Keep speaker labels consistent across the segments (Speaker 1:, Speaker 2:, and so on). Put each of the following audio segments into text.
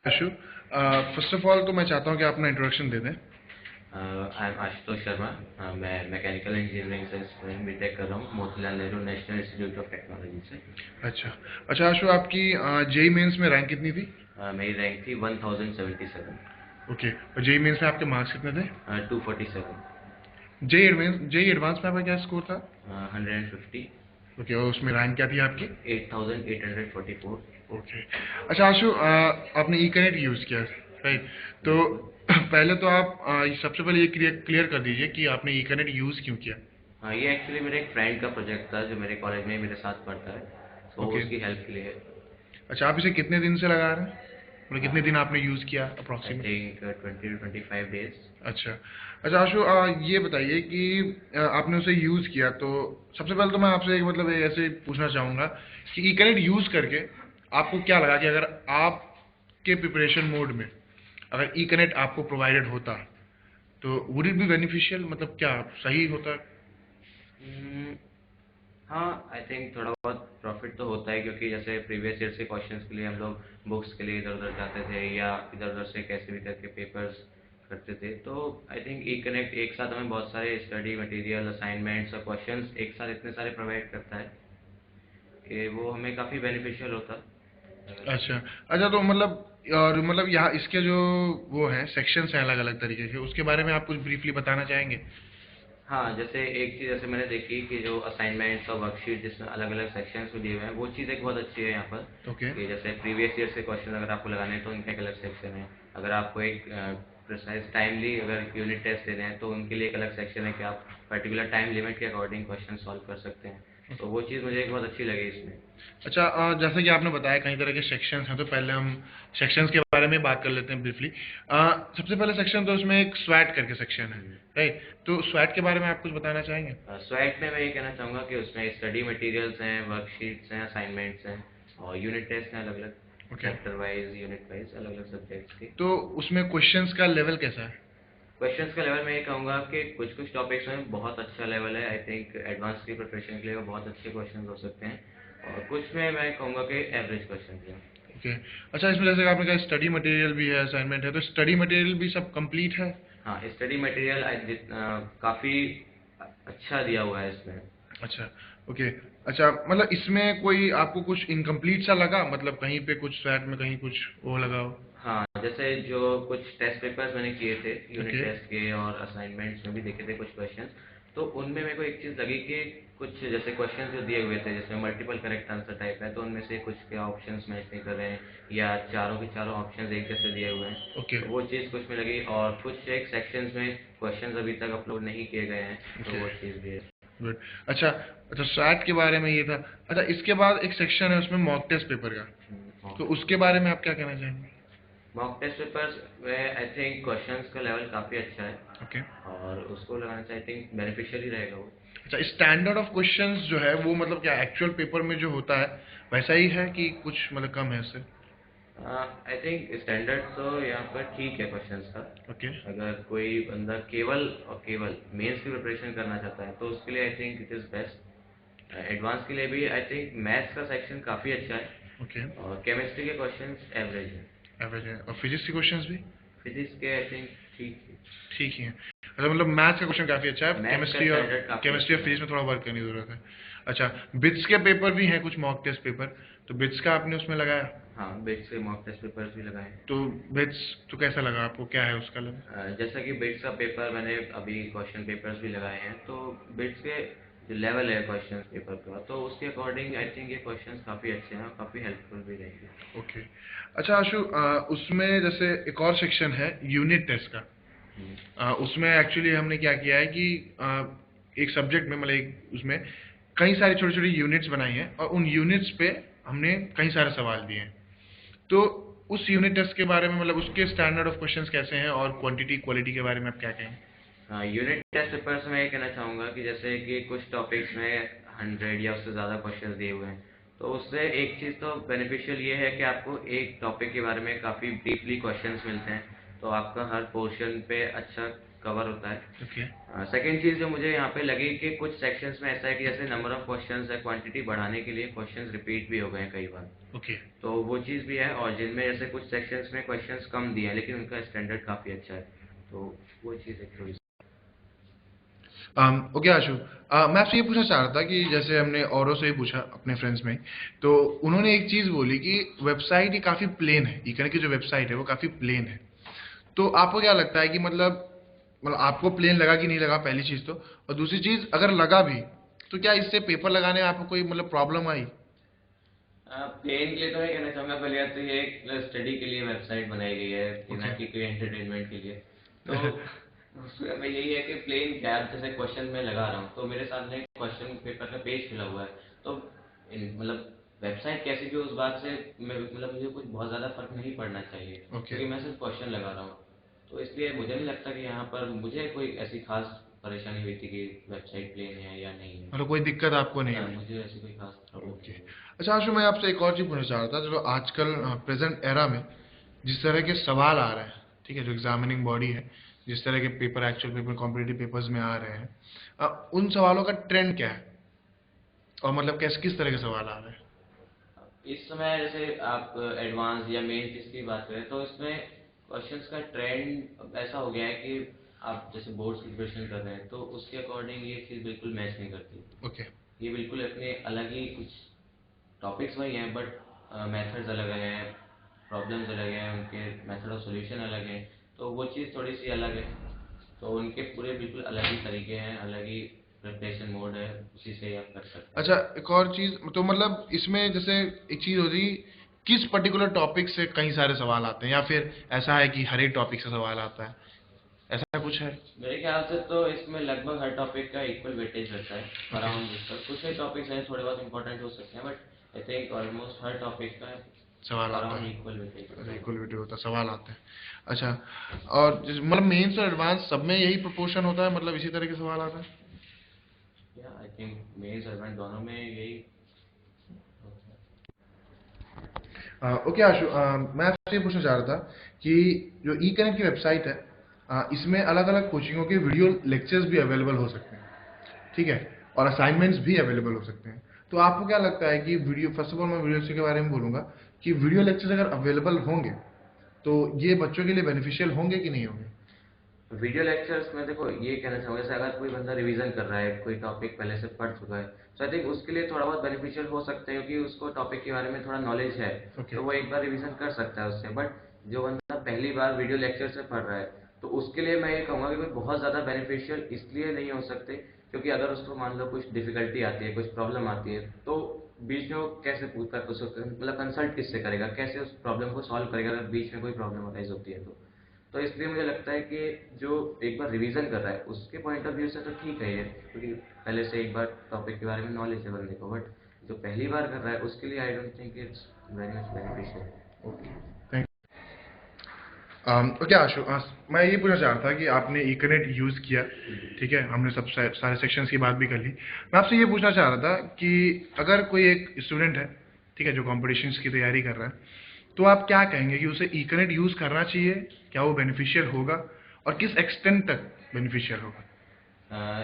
Speaker 1: Ashu, first of all तो मैं चाहता हूँ कि आप अपना इंट्रोडक्शन दे दें।
Speaker 2: I am Ashutosh Sharma. मैं मैकेनिकल इंजीनियरिंग से बीटेक कर रहा हूँ Motilal Nehru national institute of technology से।
Speaker 1: अच्छा। अच्छा आशु, आपकी जेई मेंस में रैंक कितनी थी?
Speaker 2: मेरी रैंक थी 1077।
Speaker 1: ओके, और जेई मेंस में आपके मार्क्स कितने थे?
Speaker 2: 247।
Speaker 1: जेई एडवांस में आपका क्या स्कोर था?
Speaker 2: 150।
Speaker 1: ओके, और उसमें रैंक क्या थी आपकी?
Speaker 2: 8844।
Speaker 1: ओके। अच्छा आशु, आपने ई कनेक्ट यूज़ किया, राइट? तो
Speaker 2: बिल्कुल।
Speaker 1: पहले तो आप सबसे पहले ये क्लियर कर दीजिए कि आपने ई कनेक्ट यूज़ क्यों किया।
Speaker 2: हाँ, ये एक्चुअली मेरे एक फ्रेंड का प्रोजेक्ट था जो मेरे कॉलेज में मेरे साथ पढ़ता है, तो
Speaker 1: ओके।
Speaker 2: उसकी हेल्प के लिए।
Speaker 1: अच्छा, आप इसे कितने दिन से लगा रहे हैं? मतलब कितने दिन आपने यूज़ किया
Speaker 2: आई
Speaker 1: अप्रॉक्सीमेट?
Speaker 2: Think 20 to 25 days।
Speaker 1: अच्छा। अच्छा आशु, ये बताइए कि आपने उसे यूज़ किया, तो सबसे पहले तो मैं आपसे एक मतलब ऐसे पूछना चाहूँगा कि ई कनेक्ट यूज़ करके आपको क्या लगा कि अगर आपके प्रिपरेशन मोड में अगर ई कनेक्ट आपको प्रोवाइडेड होता तो वुड इट बी बेनिफिशियल, मतलब क्या सही होता?
Speaker 2: हम्म, हाँ, आई थिंक थोड़ा बहुत प्रॉफिट तो होता है, क्योंकि जैसे प्रीवियस ईयर से क्वेश्चंस के लिए हम लोग बुक्स के लिए इधर उधर जाते थे या इधर उधर से कैसे भी करके पेपर्स करते थे। तो आई थिंक ई कनेक्ट एक साथ हमें बहुत सारे स्टडी मटेरियल, असाइनमेंट्स और क्वेश्चंस एक साथ इतने सारे प्रोवाइड करता है कि वो हमें काफ़ी बेनिफिशियल होता है अगर।
Speaker 1: अच्छा। अच्छा, तो मतलब और मतलब यहाँ इसके जो वो हैं सेक्शंस हैं अलग अलग तरीके के, उसके बारे में आप कुछ ब्रीफली बताना चाहेंगे?
Speaker 2: हाँ, जैसे एक चीज़ जैसे मैंने देखी कि जो असाइनमेंट्स और वर्कशीट जिसमें अलग अलग सेक्शंस में दिए हुए हैं, वो चीज़ एक बहुत अच्छी है यहाँ पर।
Speaker 1: ओके।
Speaker 2: कि जैसे प्रीवियस ईयर से क्वेश्चन अगर आपको लगाने हैं तो उनका एक अलग सेक्शन है। अगर आपको एक प्रिसाइज टाइमली अगर यूनिट टेस्ट देने हैं तो उनके लिए एक अलग सेक्शन है कि आप पर्टिकुलर टाइम लिमिट के अकॉर्डिंग क्वेश्चन सॉल्व कर सकते हैं। तो वो चीज़ मुझे एक बहुत अच्छी लगी इसमें।
Speaker 1: अच्छा, जैसे कि आपने बताया कई तरह के सेक्शंस हैं, तो पहले हम सेक्शंस के बारे में बात कर लेते हैं ब्रीफली। सबसे पहले सेक्शन तो उसमें एक स्वैट करके सेक्शन है, राइट? तो स्वैट के बारे में आप कुछ बताना चाहेंगे?
Speaker 2: स्वैट में मैं ये कहना चाहूँगा कि उसमें स्टडी मटेरियल्स हैं, वर्कशीट्स हैं, असाइनमेंट्स हैं और यूनिट टेस्ट हैं अलग अलग,
Speaker 1: okay.
Speaker 2: Chapter wise unit wise अलग अलग सब्जेक्ट्स के।
Speaker 1: तो उसमें क्वेश्चंस का लेवल कैसा है?
Speaker 2: क्वेश्चंस का लेवल मैं ये कहूँगा कि कुछ कुछ टॉपिक्स में बहुत अच्छा लेवल है। आई थिंक एडवांस की प्रिपरेशन के लिए वो बहुत अच्छे क्वेश्चंस हो सकते हैं, और कुछ में मैं कहूँगा कि एवरेज क्वेश्चंस हैं।
Speaker 1: ओके। अच्छा, इसमें जैसे कि आपने कहा स्टडी मटेरियल भी है, असाइनमेंट है, तो स्टडी मटेरियल भी सब कंप्लीट है?
Speaker 2: हाँ, स्टडी मटेरियल काफ़ी अच्छा दिया हुआ है इसमें।
Speaker 1: अच्छा। ओके। अच्छा, मतलब इसमें कोई आपको कुछ इनकम्प्लीट सा लगा, मतलब कहीं पे कुछ स्वैट में कहीं कुछ वो लगा हो?
Speaker 2: हाँ, जैसे जो कुछ टेस्ट पेपर्स मैंने किए थे यूनिट
Speaker 1: ओके।
Speaker 2: टेस्ट के और असाइनमेंट्स में भी देखे थे कुछ क्वेश्चंस, तो उनमें मेरे को एक चीज़ लगी कि कुछ जैसे क्वेश्चंस जो दिए हुए थे जिसमें मल्टीपल करेक्ट आंसर टाइप है, तो उनमें से कुछ के ऑप्शंस मैच नहीं कर रहे हैं या चारों के चारों ऑप्शंस एक जैसे दिए हुए हैं।
Speaker 1: ओके।
Speaker 2: तो वो चीज़ कुछ में लगी, और कुछ एक सेक्शंस में क्वेश्चंस अभी तक अपलोड नहीं किए गए हैं, तो
Speaker 1: ओके।
Speaker 2: वो चीज़ भी है।
Speaker 1: गुड। अच्छा। अच्छा, स्वैट के बारे में ये था। अच्छा, इसके बाद एक सेक्शन है उसमें मॉक टेस्ट पेपर का, तो
Speaker 2: मॉक
Speaker 1: उसके बारे में आप क्या कहना चाहेंगे?
Speaker 2: मॉक टेस्ट पेपर्स में आई थिंक क्वेश्चंस का लेवल काफ़ी अच्छा है,
Speaker 1: ओके।
Speaker 2: और उसको लगाने से आई थिंक बेनिफिशियल ही रहेगा वो।
Speaker 1: अच्छा, स्टैंडर्ड ऑफ क्वेश्चंस जो है वो मतलब क्या एक्चुअल पेपर में जो होता है वैसा ही है कि कुछ मतलब कम है उससे?
Speaker 2: आई थिंक स्टैंडर्ड तो यहाँ पर ठीक है क्वेश्चंस का।
Speaker 1: ओके।
Speaker 2: अगर कोई बंदा केवल और केवल मेंस की प्रिपरेशन करना चाहता है तो उसके लिए आई think it is best. Advance के लिए भी आई थिंक मैथ्स का सेक्शन काफ़ी अच्छा है,
Speaker 1: ओके।
Speaker 2: और केमिस्ट्री के क्वेश्चंस एवरेज हैं।
Speaker 1: एवरेज है, और फिजिक्स के क्वेश्चंस भी
Speaker 2: फिजिक्स के आई थिंक ठीक है।
Speaker 1: ठीक ही है। अच्छा, मतलब मैथ्स का क्वेश्चन काफ़ी अच्छा है,
Speaker 2: मैथ्स का स्टैंडर्ड काफ़ी
Speaker 1: केमिस्ट्री
Speaker 2: अच्छा
Speaker 1: और
Speaker 2: है।
Speaker 1: फिजिक्स में थोड़ा वर्क करने की ज़रूरत है। अच्छा, बिट्स के पेपर भी हैं कुछ मॉक टेस्ट पेपर, तो बिट्स का आपने उसमें लगाया?
Speaker 2: हाँ, बिट्स के मॉक टेस्ट पेपर्स भी लगाए हैं।
Speaker 1: तो बिट्स तो कैसा लगा आपको, क्या है उसका लेवल?
Speaker 2: जैसा कि बिट्स का पेपर मैंने अभी क्वेश्चन पेपर्स भी लगाए हैं, तो बिट्स के जो लेवल है क्वेश्चन पेपर का, तो उसके अकॉर्डिंग आई थिंक ये क्वेश्चंस काफ़ी अच्छे हैं और काफ़ी हेल्पफुल भी रहेंगे।
Speaker 1: ओके। अच्छा आशु, उसमें जैसे एक और सेक्शन है यूनिट टेस्ट का।
Speaker 2: हम्म,
Speaker 1: उसमें एक्चुअली हमने क्या किया है कि एक सब्जेक्ट में मतलब एक उसमें कई सारी छोटी छोटी यूनिट्स बनाई हैं और उन यूनिट्स पे हमने कई सारे सवाल दिए हैं। तो उस यूनिट टेस्ट के बारे में मतलब उसके स्टैंडर्ड ऑफ क्वेश्चंस कैसे हैं और क्वांटिटी क्वालिटी के बारे में आप क्या कहेंगे?
Speaker 2: हाँ, यूनिट टेस्ट पेपर्स में ये कहना चाहूँगा कि जैसे कि कुछ टॉपिक्स में 100 या उससे ज़्यादा क्वेश्चन दिए हुए हैं, तो उससे एक चीज़ तो बेनिफिशियल ये है कि आपको एक टॉपिक के बारे में काफ़ी डीपली क्वेश्चंस मिलते हैं, तो आपका हर पोर्शन पे अच्छा कवर होता है।
Speaker 1: ओके
Speaker 2: सेकेंड चीज़ जो मुझे यहाँ पे लगी कि कुछ सेक्शंस में ऐसा है कि जैसे नंबर ऑफ क्वेश्चंस है, क्वांटिटी बढ़ाने के लिए क्वेश्चंस रिपीट भी हो गए हैं कई बार,
Speaker 1: ओके
Speaker 2: तो वो चीज़ भी है। और जिनमें जैसे कुछ सेक्शंस में क्वेश्चंस कम दिए हैं लेकिन उनका स्टैंडर्ड काफ़ी अच्छा है, तो वो चीज़ एक थोड़ी
Speaker 1: ओके आशु, मैं आपसे ये पूछना चाह रहा था कि जैसे हमने औरों से ही पूछा अपने फ्रेंड्स में, तो उन्होंने एक चीज़ बोली कि वेबसाइट ही काफ़ी प्लेन है, इकन की जो वेबसाइट है वो काफ़ी प्लेन है। तो आपको क्या लगता है कि मतलब आपको प्लेन लगा कि नहीं लगा, पहली चीज़ तो, और दूसरी चीज़ अगर लगा भी तो क्या इससे पेपर लगाने में आपको कोई मतलब प्रॉब्लम आई?
Speaker 2: प्लेन के लिए तो मैं कहना चाहूँगा, पहले तो ये एक स्टडी के लिए वेबसाइट बनाई गई है कि ना
Speaker 1: ओके
Speaker 2: कि कोई एंटरटेनमेंट के लिए। तो उसमें यही है कि प्लेन क्या है, जैसे क्वेश्चन मैं लगा रहा हूँ तो मेरे सामने क्वेश्चन पेपर का पेज खुला हुआ है, तो मतलब वेबसाइट कैसी भी, उस बात से मतलब मुझे कुछ बहुत ज़्यादा फर्क नहीं पड़ना चाहिए,
Speaker 1: ओके
Speaker 2: क्योंकि मैं सिर्फ क्वेश्चन लगा रहा हूँ। तो इसलिए मुझे नहीं लगता कि यहाँ पर मुझे कोई ऐसी खास परेशानी हुई थी कि वेबसाइट प्लेन है या नहीं है।
Speaker 1: मतलब कोई दिक्कत आपको नहीं हुई?
Speaker 2: मुझे ऐसी कोई खास प्रॉब्लम
Speaker 1: ओके।
Speaker 2: नहीं हुई।
Speaker 1: अच्छा आशु, मैं आपसे एक और चीज़ पूछना चाह रहा था। चलो आजकल प्रेजेंट एरा में जिस तरह के सवाल आ रहे हैं, ठीक है, जो एग्जामिनिंग बॉडी है, जिस तरह के paper, actual paper, competitive papers में आ रहे हैं, उन सवालों का ट्रेंड क्या है, और मतलब कैसे किस तरह के सवाल आ रहे हैं?
Speaker 2: इस समय जैसे आप एडवांस या मेन चीज़ की बात करें तो इसमें क्वेश्चंस का ट्रेंड ऐसा हो गया है कि आप जैसे बोर्ड्स की प्रिपरेशन कर रहे हैं तो उसके अकॉर्डिंग ये चीज़ बिल्कुल मैच नहीं करती।
Speaker 1: ओके
Speaker 2: ये बिल्कुल अपने अलग ही कुछ टॉपिक्स वही हैं, बट मेथड्स अलग हैं, प्रॉब्लम्स अलग हैं, उनके मेथड ऑफ सॉल्यूशन अलग हैं, तो वो चीज़ थोड़ी सी अलग है। तो उनके पूरे बिल्कुल अलग ही तरीके हैं, अलग ही प्रिपरेशन मोड है, उसी से आप कर सकते हैं।
Speaker 1: अच्छा, एक और चीज़ तो मतलब इसमें जैसे एक चीज़ होती, किस पर्टिकुलर टॉपिक से कई सारे सवाल आते हैं, या फिर ऐसा है कि हर एक टॉपिक से सवाल आता है, ऐसा कुछ है?
Speaker 2: मेरे ख्याल से तो इसमें लगभग हर टॉपिक का इक्वल वेटेज रहता है,
Speaker 1: ओके
Speaker 2: अराउंड इसका कुछ ही टॉपिक्स हैं थोड़े बहुत इंपॉर्टेंट हो सकते हैं, but I think almost her topic का
Speaker 1: सवाल आता
Speaker 2: अराउंड
Speaker 1: है,
Speaker 2: इक्वल वेटेज होता
Speaker 1: अच्छा
Speaker 2: है।
Speaker 1: इक्वलिटी होता है, सवाल आते हैं। अच्छा, और मतलब मेंस और एडवांस सब में यही प्रोपोर्शन होता है, मतलब इसी तरह के सवाल आता है?
Speaker 2: या आई थिंक मेंस और दोनों में यही होता है।
Speaker 1: ओके आशु, मैं आपसे ये पूछना चाह रहा था कि जो ई कनेक्ट की वेबसाइट है, इसमें अलग अलग कोचिंगों के वीडियो लेक्चर्स भी अवेलेबल हो सकते हैं, ठीक है, और असाइनमेंट्स भी अवेलेबल हो सकते हैं। तो आपको क्या लगता है कि वीडियो, फर्स्ट ऑफ ऑल मैं वीडियो लेक्चर के बारे में बोलूँगा कि वीडियो लेक्चर्स अगर अवेलेबल होंगे तो ये बच्चों के लिए बेनिफिशियल होंगे कि नहीं होंगे?
Speaker 2: वीडियो लेक्चर्स में देखो ये कहना चाहूँगा, जैसे अगर कोई बंदा रिवीजन कर रहा है, कोई टॉपिक पहले से पढ़ चुका है, तो आई थिंक उसके लिए थोड़ा बहुत बेनिफिशियल हो सकता है, क्योंकि उसको टॉपिक के बारे में थोड़ा नॉलेज है,
Speaker 1: ओके
Speaker 2: तो वो एक बार रिवीजन कर सकता है उससे। बट जो बंदा पहली बार वीडियो लेक्चर से पढ़ रहा है, तो उसके लिए मैं ये कहूँगा कि कोई बहुत ज़्यादा बेनिफिशियल इसलिए नहीं हो सकते, क्योंकि अगर उसको मान लो कुछ डिफिकल्टी आती है, कुछ प्रॉब्लम आती है, तो बीच में वो कैसे पूछ कर उसको मतलब कंसल्ट किससे करेगा, कैसे उस प्रॉब्लम को सॉल्व करेगा अगर बीच में कोई प्रॉब्लम अराइज होती है तो इसलिए मुझे लगता है कि जो एक बार रिवीजन कर रहा है उसके पॉइंट ऑफ व्यू से तो ठीक है ये, क्योंकि पहले से एक बार टॉपिक के बारे में नॉलेज है बंदे को। बट जो पहली बार कर रहा है उसके लिए I don't think it's very much beneficial.
Speaker 1: Okay, thank okay Ashu, मैं ये पूछना चाह रहा था कि आपने इकनेट यूज़ किया, ठीक है, हमने सब सारे सेक्शंस की बात भी कर ली। मैं आपसे ये पूछना चाह रहा था कि अगर कोई एक स्टूडेंट है, ठीक है, जो कॉम्पिटिशन्स की तैयारी कर रहा है, तो आप क्या कहेंगे कि उसे इकनेट यूज़ करना चाहिए, क्या वो बेनिफिशियल होगा, और किस एक्सटेंट तक बेनिफिशियल होगा?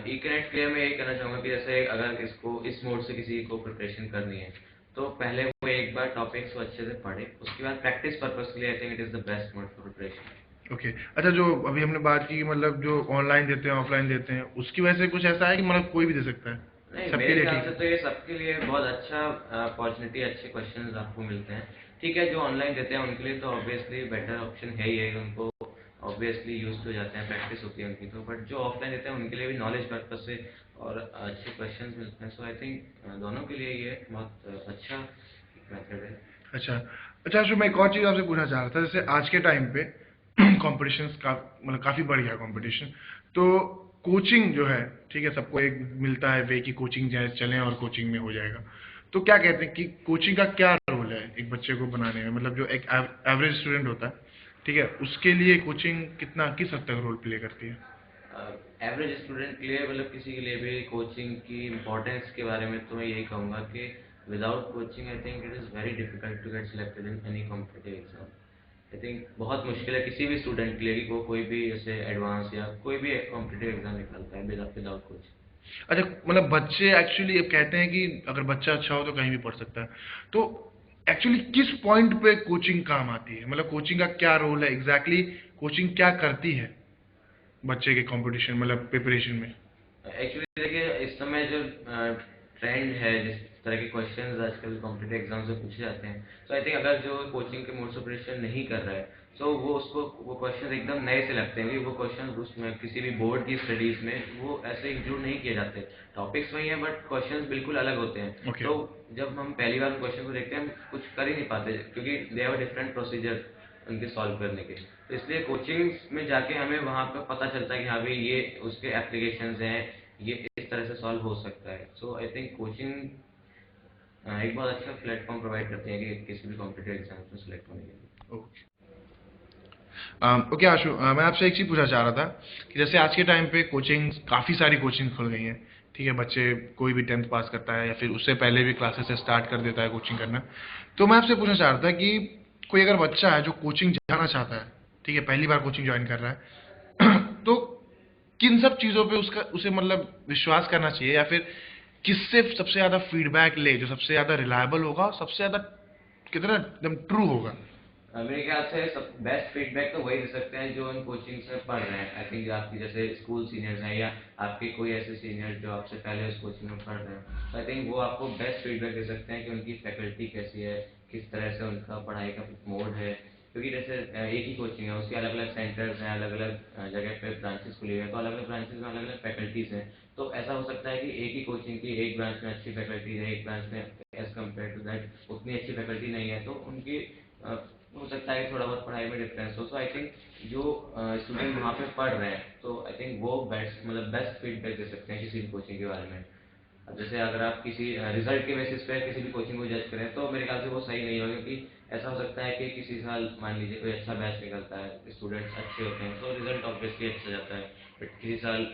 Speaker 2: ई कनेक्ट के लिए मैं ये कहना चाहूँगा कि जैसे अगर इसको इस मोड से किसी को प्रिपरेशन करनी है, तो पहले वो एक बार टॉपिक्स को अच्छे से पढ़े, उसके बाद प्रैक्टिस पर्पज के लिए आई think it is the best mode for preparation.
Speaker 1: Okay. अच्छा, जो अभी हमने बात की कि मतलब जो ऑनलाइन देते हैं, ऑफलाइन देते हैं, उसकी वजह से कुछ ऐसा है कि मतलब कोई भी दे सकता है,
Speaker 2: नहीं,
Speaker 1: सबके
Speaker 2: मेरे
Speaker 1: लिए
Speaker 2: ख्याल
Speaker 1: ठीक
Speaker 2: से
Speaker 1: है?
Speaker 2: तो ये सबके लिए बहुत अच्छा अपॉर्चुनिटी, अच्छे क्वेश्चंस आपको मिलते हैं। ठीक है, जो ऑनलाइन देते हैं उनके लिए तो ऑब्वियसली बेटर ऑप्शन है ही है, उनको ऑब्वियसली यूज हो जाते हैं, प्रैक्टिस होती है उनकी, तो बट जो ऑफलाइन देते हैं उनके लिए भी नॉलेज पर्पज से और अच्छे क्वेश्चंस मिलते हैं। सो आई थिंक दोनों के लिए ये बहुत अच्छा मेथड है।
Speaker 1: अच्छा। अच्छा आशु, मैं एक और चीज़ आपसे पूछना चाह रहा था, जैसे आज के टाइम पे कॉम्पिटिशन का मतलब काफ़ी बढ़ गया कॉम्पिटिशन, तो कोचिंग जो है, ठीक है, सबको एक मिलता है वे कि कोचिंग जाए चलें और कोचिंग में हो जाएगा। तो क्या कहते हैं कि कोचिंग का क्या रोल है एक बच्चे को बनाने में, मतलब जो एक एवरेज स्टूडेंट होता है, ठीक है, उसके लिए कोचिंग कितना, किस हद तक रोल प्ले करती है?
Speaker 2: एवरेज स्टूडेंट के लिए मतलब किसी के लिए भी कोचिंग की इम्पोर्टेंस के बारे में तो मैं यही कहूँगा कि without coaching I think it is very difficult to get selected in any competitive exam. I think बहुत मुश्किल है किसी भी स्टूडेंट के लिए कि वो कोई भी ऐसे एडवांस या कोई भी कॉम्पिटिटिव एग्जाम निकालता है विदाउट कोच।
Speaker 1: अच्छा, मतलब बच्चे एक्चुअली कहते हैं कि अगर बच्चा अच्छा हो तो कहीं भी पढ़ सकता है, तो एक्चुअली किस पॉइंट पे कोचिंग काम आती है? मतलब कोचिंग का क्या रोल है एग्जैक्टली? कोचिंग क्या करती है बच्चे के कंपटीशन मतलब प्रिपरेशन में?
Speaker 2: एक्चुअली देखिए इस समय जो ट्रेंड है जिस तरह के क्वेश्चंस आजकल कॉम्पिटिटिव एग्जाम्स में पूछे जाते हैं, तो आई थिंक अगर जो कोचिंग के मोड से प्रिपरेशन नहीं कर रहा है तो वो उसको वो क्वेश्चंस एकदम नए से लगते हैं कि वो क्वेश्चंस उसमें किसी भी बोर्ड की स्टडीज में वो ऐसे इंक्लूड नहीं किए जाते। टॉपिक्स वही हैं बट क्वेश्चंस बिल्कुल अलग होते हैं।
Speaker 1: ओके।
Speaker 2: तो जब हम पहली बार क्वेश्चन को देखते हैं हम कुछ कर ही नहीं पाते क्योंकि दे हैव डिफरेंट प्रोसीजर उनके सॉल्व करने के। तो इसलिए कोचिंग में जाके हमें वहाँ पे पता चलता है कि हाँ भाई ये उसके एप्लीकेशंस हैं, ये इस तरह से सॉल्व हो सकता है। सो आई थिंक कोचिंग एक बहुत अच्छा प्लेटफॉर्म प्रोवाइड करते हैं कि किसी भी कॉम्पिटिटिव एग्जाम्स में सिलेक्ट होने के लिए।
Speaker 1: ओके। ओके आशु, मैं आपसे एक चीज़ पूछना चाह रहा था कि जैसे आज के टाइम पे कोचिंग, काफ़ी सारी कोचिंग खुल गई हैं, ठीक है? बच्चे कोई भी 10th पास करता है या फिर उससे पहले भी क्लासेस से स्टार्ट कर देता है कोचिंग करना। तो मैं आपसे पूछना चाह रहा था कि कोई अगर बच्चा है जो कोचिंग जाना चाहता है, ठीक है, पहली बार कोचिंग ज्वाइन कर रहा है तो किन सब चीज़ों पे उसका उसे मतलब विश्वास करना चाहिए, या फिर किससे सबसे ज़्यादा फीडबैक ले जो सबसे ज़्यादा रिलायबल होगा और सबसे ज़्यादा कितना एकदम ट्रू होगा?
Speaker 2: मेरे ख्याल से सब बेस्ट फीडबैक तो वही दे सकते हैं जो उन कोचिंग से पढ़ रहे हैं। आई थिंक आपकी जैसे स्कूल सीनियर्स हैं या आपके कोई ऐसे सीनियर जो आपसे पहले उस कोचिंग में पढ़ रहे हैं, तो आई थिंक वो आपको बेस्ट फीडबैक दे सकते हैं कि उनकी फैकल्टी कैसी है, किस तरह से उनका पढ़ाई का मोड है। क्योंकि जैसे एक ही कोचिंग है उसके अलग अलग सेंटर्स हैं, अलग अलग जगह पे ब्रांचेस खुली हुई हैं, तो अलग अलग ब्रांचेस में अलग अलग फैकल्टीज हैं। तो ऐसा हो सकता है कि एक ही कोचिंग की एक ब्रांच में अच्छी फैकल्टी है, एक ब्रांच में एज कम्पेयर टू दैट उतनी अच्छी फैकल्टी नहीं है, तो उनकी हो सकता है कि थोड़ा बहुत पढ़ाई में डिफरेंस हो। सो आई थिंक जो स्टूडेंट वहाँ पे पढ़ रहे हैं तो आई थिंक वो बेस्ट फीडबैक दे सकते हैं किसी भी कोचिंग के बारे में। अब जैसे अगर आप किसी रिजल्ट के बेसिस पे किसी भी कोचिंग को जज करें तो मेरे ख्याल से वो सही नहीं होगा, क्योंकि ऐसा हो सकता है कि किसी साल मान लीजिए कोई अच्छा बैच निकलता है, स्टूडेंट्स अच्छे होते हैं तो रिजल्ट ऑब्वियसली अच्छा जाता है। बट किसी साल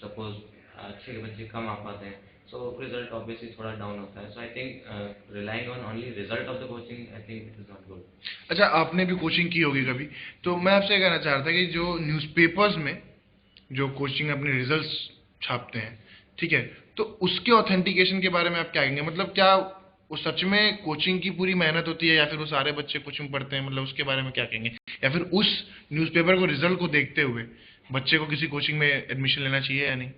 Speaker 2: सपोज अच्छे बच्चे कम आ पाते हैं, सो रिजल्ट ऑब्वियसली थोड़ा डाउन होता है। So I think relying on only result of the coaching I think it is not good.
Speaker 1: अच्छा, आपने भी कोचिंग की होगी कभी, तो मैं आपसे ये कहना चाह रहा था कि जो न्यूज़पेपर्स में जो कोचिंग अपने रिजल्ट्स छापते हैं, ठीक है, तो उसके ऑथेंटिकेशन के बारे में आप क्या कहेंगे? मतलब क्या वो सच में कोचिंग की पूरी मेहनत होती है, या फिर वो सारे बच्चे कोचिंग पढ़ते हैं? मतलब उसके बारे में क्या कहेंगे? या फिर उस न्यूज़पेपर को, रिजल्ट को देखते हुए बच्चे को किसी कोचिंग में एडमिशन लेना चाहिए या नहीं?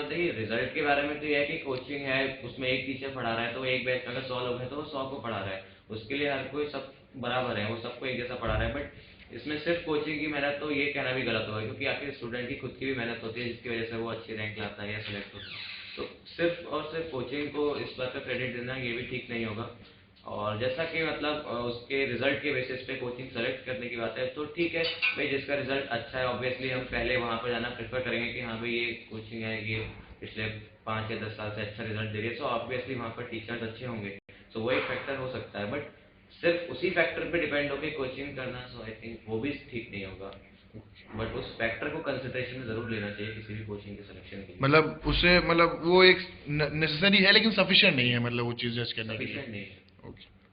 Speaker 2: देखिए रिजल्ट के बारे में तो ये है कि कोचिंग है, उसमें एक टीचर पढ़ा रहा है तो एक बैच में अगर 100 लोग हैं तो वो 100 को पढ़ा रहा है, उसके लिए हर कोई सब बराबर है, वो सबको एक जैसा पढ़ा रहा है। बट इसमें सिर्फ कोचिंग की मेहनत तो ये कहना भी गलत होगा, क्योंकि आखिर स्टूडेंट की खुद की भी मेहनत होती है जिसकी वजह से वो अच्छी रैंक लाता है या सिलेक्ट होता है। तो सिर्फ और सिर्फ कोचिंग को इस बात पर क्रेडिट देना ये भी ठीक नहीं होगा। और जैसा कि उसके रिजल्ट के बेसिस पे कोचिंग सेलेक्ट करने की बात है तो ठीक है भाई, जिसका रिजल्ट अच्छा है ऑब्वियसली हम पहले वहाँ पर जाना प्रेफर करेंगे कि हाँ भाई ये कोचिंग है, ये पिछले 5 या 10 साल से अच्छा रिजल्ट दे रही है, सो ऑब्वियसली वहाँ पर टीचर्स अच्छे होंगे। सो वो एक फैक्टर हो सकता है, बट सिर्फ उसी फैक्टर पे डिपेंड होकर कोचिंग करना, सो आई थिंक वो भी ठीक नहीं होगा। बट उस फैक्टर को कंसिडरेशन में जरूर लेना चाहिए किसी भी कोचिंग के सिलेक्शन के लिए।
Speaker 1: मतलब उसे, मतलब वो एक नेसेसरी है लेकिन सफिशिएंट नहीं है, मतलब वो चीज़ जज करने के लिए।
Speaker 2: सफिशिएंट नहीं है।
Speaker 1: ओके।